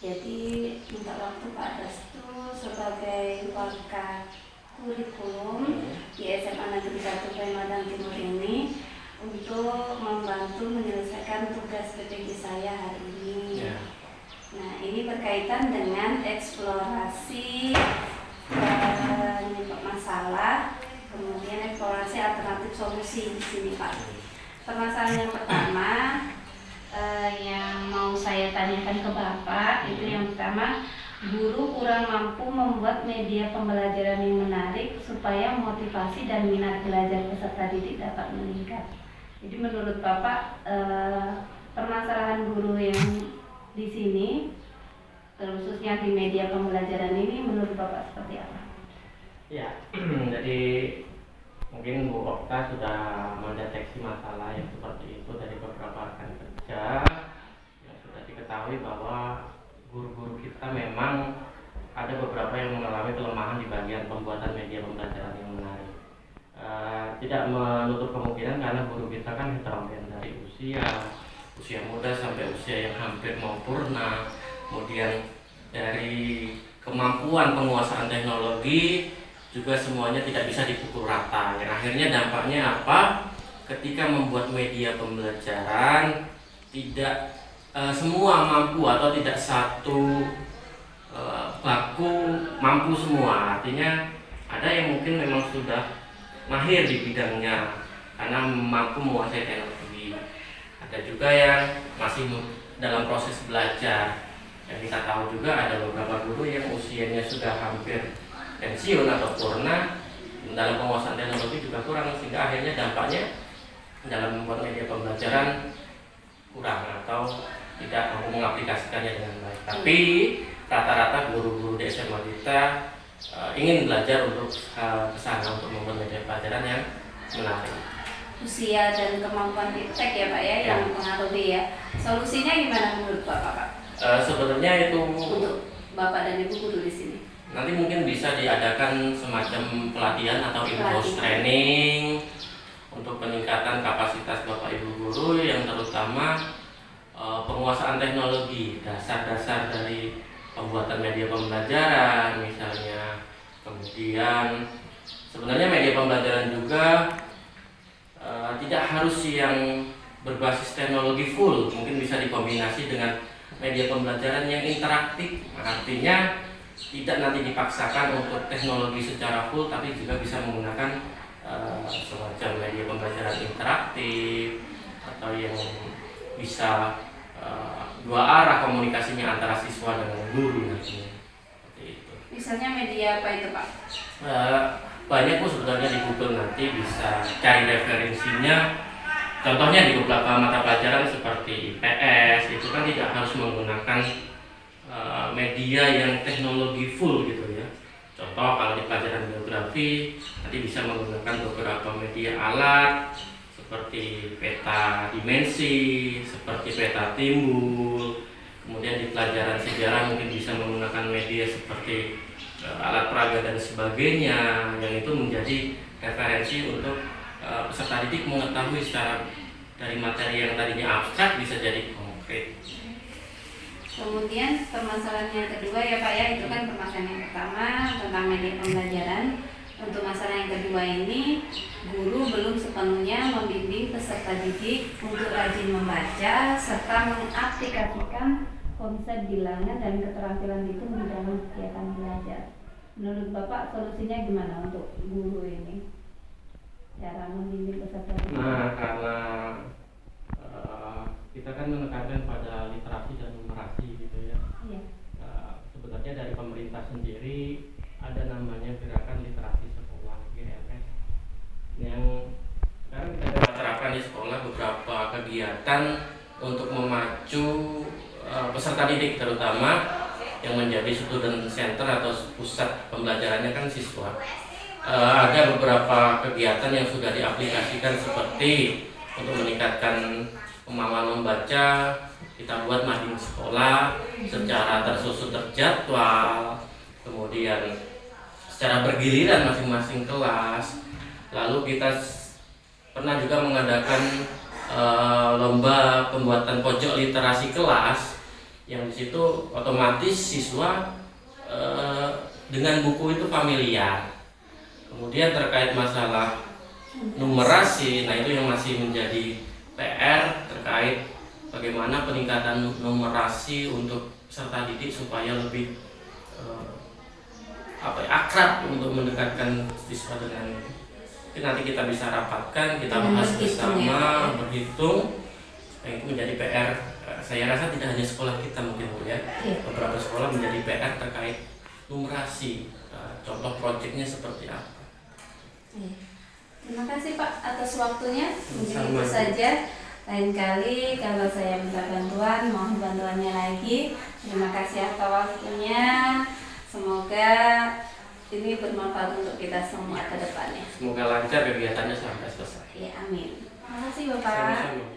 Jadi minta waktu Pak Dastu sebagai warga kurikulum di SMA Negeri 1 Padang Timur ini untuk membantu menyelesaikan tugas PPG saya hari ini. Nah, ini berkaitan dengan eksplorasi penyebab masalah, kemudian eksplorasi alternatif solusi di sini Pak. Permasalahan yang pertama yang mau saya tanyakan ke Bapak itu yang pertama, guru kurang mampu membuat media pembelajaran yang menarik supaya motivasi dan minat belajar peserta didik dapat meningkat. Jadi menurut Bapak permasalahan guru yang di sini, khususnya di media pembelajaran ini, menurut Bapak seperti apa? Ya, jadi mungkin Bu Okta sudah mendeteksi masalah yang seperti itu dari beberapa rekan kerja yang sudah diketahui bahwa guru-guru kita memang ada beberapa yang mengalami kelemahan di bagian pembuatan media pembelajaran yang menarik. Tidak menutup kemungkinan karena guru kita kan heterogen dari usia muda sampai usia yang hampir mau purna, kemudian dari kemampuan penguasaan teknologi juga semuanya tidak bisa dipukul rata. Yang akhirnya dampaknya apa? Ketika membuat media pembelajaran tidak semua mampu atau tidak satu baku mampu semua. Artinya ada yang mungkin memang sudah mahir di bidangnya karena mampu menguasai teknologi. Ada juga yang masih dalam proses belajar. Yang kita tahu juga ada beberapa guru yang usianya sudah hampir pensiun atau purna, dalam penguasaan teknologi juga kurang, sehingga akhirnya dampaknya dalam membuat media pembelajaran kurang atau tidak mampu mengaplikasikannya dengan baik. Tapi rata-rata guru-guru di SMA kita ingin belajar untuk ke sana untuk membuat media pembelajaran yang menarik. Usia dan kemampuan iptek ya Pak ya, yang mempengaruhi ya. Solusinya gimana menurut Bapak? Sebenarnya itu untuk Bapak dan Ibu guru di sini. Nanti mungkin bisa diadakan semacam pelatihan atau in-house training untuk peningkatan kapasitas Bapak Ibu guru yang terutama penguasaan teknologi, dasar-dasar dari pembuatan media pembelajaran misalnya. Kemudian sebenarnya media pembelajaran juga tidak harus yang berbasis teknologi full, mungkin bisa dikombinasi dengan media pembelajaran yang interaktif. Artinya tidak nanti dipaksakan untuk teknologi secara full, tapi juga bisa menggunakan semacam media pembelajaran interaktif atau yang bisa dua arah komunikasinya antara siswa dengan guru nantinya. Seperti itu. Misalnya media apa itu Pak? Banyak Bu sebenarnya di Google, nanti bisa cari referensinya. Contohnya di beberapa mata pelajaran seperti IPS itu kan tidak harus menggunakan media yang teknologi full gitu ya. Contoh kalau di pelajaran geografi nanti bisa menggunakan beberapa media alat seperti peta dimensi, seperti peta timbul. Kemudian di pelajaran sejarah mungkin bisa menggunakan media seperti alat peraga dan sebagainya, yang itu menjadi referensi untuk peserta didik mengetahui secara dari materi yang tadinya abstrak bisa jadi konkret. Kemudian permasalahan yang kedua ya Pak ya, itu kan permasalahan yang pertama tentang media pembelajaran. Untuk masalah yang kedua ini, guru belum sepenuhnya membimbing peserta didik untuk rajin membaca serta mengaplikasikan konsep bilangan dan keterampilan itu di dalam kegiatan belajar. Menurut Bapak solusinya gimana untuk guru ini? Cara membimbing peserta didik? Nah, karena kita kan menekankan pada literasi dan numerasi gitu ya. Iya. Sebenarnya dari pemerintah sendiri ada namanya gerakan literasi sekolah GLS yang sekarang kita terapkan di sekolah beberapa kegiatan untuk memacu peserta didik, terutama yang menjadi student center atau pusat pembelajarannya kan siswa. Ada beberapa kegiatan yang sudah diaplikasikan seperti untuk meningkatkan kemampuan membaca, kita buat mading sekolah secara tersusun terjadwal, kemudian secara bergiliran masing-masing kelas. Lalu kita pernah juga mengadakan lomba pembuatan pojok literasi kelas yang di situ otomatis siswa dengan buku itu familiar. Kemudian terkait masalah numerasi, nah itu yang masih menjadi PR terkait bagaimana peningkatan numerasi untuk peserta didik supaya lebih akrab untuk mendekatkan siswa dengan. Nanti kita bisa rapatkan, kita bahas bersama, berhitung. Nah, itu menjadi PR. Saya rasa tidak hanya sekolah kita mungkin Bu ya. Beberapa sekolah menjadi PR terkait numerasi. Contoh proyeknya seperti apa? Terima kasih Pak atas waktunya. Mungkin Sama. itu saja. Lain kali kalau saya minta bantuan, mohon bantuannya lagi. Terima kasih atas waktunya. Semoga ini bermanfaat untuk kita semua ke depannya. Semoga lancar kegiatannya sampai selesai. Ya, amin. Terima kasih Bapak. Sama-sama.